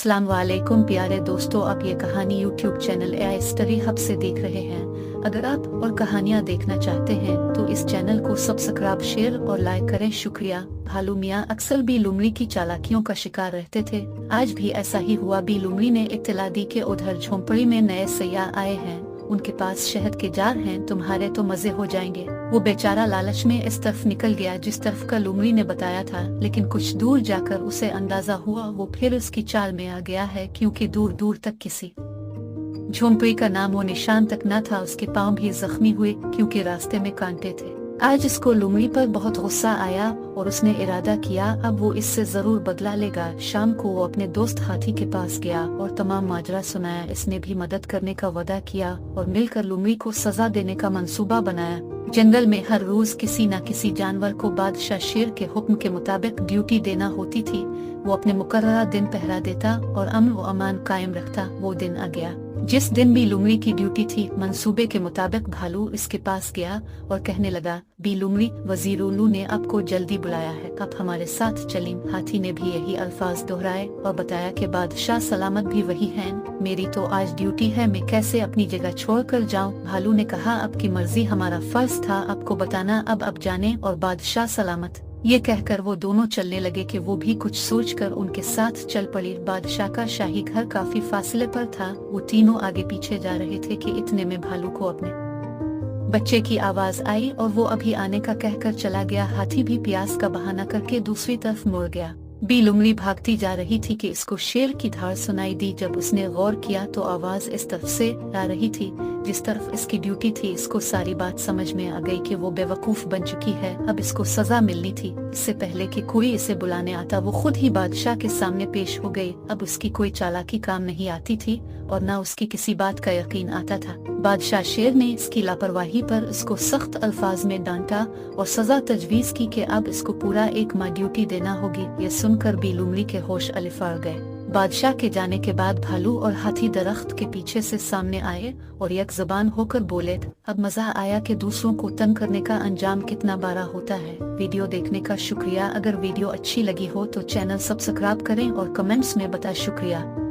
अस्सलाम वालेकुम प्यारे दोस्तों, आप ये कहानी YouTube channel AI story hub से देख रहे हैं। अगर आप और कहानियाँ देखना चाहते हैं तो इस चैनल को सब्सक्राइब, शेयर और लाइक करें। शुक्रिया। भालू मियाँ अक्सर बी लुमड़ी की चालाकियों का शिकार रहते थे। आज भी ऐसा ही हुआ। बी लुमड़ी ने इत्तला दी के उधर झोंपड़ी में नए सयाह आए हैं, उनके पास शहद के जार हैं, तुम्हारे तो मजे हो जाएंगे। वो बेचारा लालच में इस तरफ निकल गया जिस तरफ का लुमड़ी ने बताया था, लेकिन कुछ दूर जाकर उसे अंदाजा हुआ वो फिर उसकी चाल में आ गया है, क्योंकि दूर दूर तक किसी झोंपड़ी का नाम वो निशान तक न था। उसके पांव भी जख्मी हुए क्योंकि रास्ते में कांटे थे। आज इसको लुमड़ी पर बहुत गुस्सा आया और उसने इरादा किया अब वो इससे जरूर बदला लेगा। शाम को वो अपने दोस्त हाथी के पास गया और तमाम माजरा सुनाया। इसने भी मदद करने का वादा किया और मिलकर लुमड़ी को सजा देने का मंसूबा बनाया। जंगल में हर रोज किसी न किसी जानवर को बादशाह शेर के हुक्म के मुताबिक ड्यूटी देना होती थी। वो अपने मुकर्ररा दिन पहरा देता और अमन व अमान कायम रखता। वो दिन आ गया जिस दिन भी लुमड़ी की ड्यूटी थी। मंसूबे के मुताबिक भालू इसके पास गया और कहने लगा, बी लुमड़ी, वजीर उल्लू ने आपको जल्दी बुलाया है, आप हमारे साथ चलीं। हाथी ने भी यही अल्फाज दोहराए और बताया कि बादशाह सलामत भी वही हैं, मेरी तो आज ड्यूटी है, मैं कैसे अपनी जगह छोड़कर जाऊं। भालू ने कहा, आपकी मर्जी, हमारा फर्ज था आपको बताना, अब जाने और बादशाह सलामत। ये कहकर वो दोनों चलने लगे कि वो भी कुछ सोचकर उनके साथ चल पड़ी। बादशाह का शाही घर काफी फासले पर था। वो तीनों आगे पीछे जा रहे थे कि इतने में भालू को अपने बच्चे की आवाज आई और वो अभी आने का कहकर चला गया। हाथी भी प्यास का बहाना करके दूसरी तरफ मुड़ गया। बी लुमड़ी भागती जा रही थी कि इसको शेर की धार सुनाई दी। जब उसने गौर किया तो आवाज इस तरफ से आ रही थी जिस तरफ इसकी ड्यूटी थी। इसको सारी बात समझ में आ गई कि वो बेवकूफ बन चुकी है, अब इसको सजा मिलनी थी। इससे पहले कि कोई इसे बुलाने आता वो खुद ही बादशाह के सामने पेश हो गई। अब उसकी कोई चालाकी काम नहीं आती थी और न उसकी किसी बात का यकीन आता था। बादशाह शेर ने इसकी लापरवाही पर इसको सख्त अल्फाज में डांटा और सजा तजवीज की कि अब इसको पूरा एक माह ड्यूटी देना होगी। ये सुनकर बी लुमड़ी के होश अलिफार गए। बादशाह के जाने के बाद भालू और हाथी दरख्त के पीछे से सामने आए और एक ज़बान होकर बोले, अब मजा आया कि दूसरों को तंग करने का अंजाम कितना बारा होता है। वीडियो देखने का शुक्रिया। अगर वीडियो अच्छी लगी हो तो चैनल सब्सक्राइब करें और कमेंट्स में बताएं। शुक्रिया।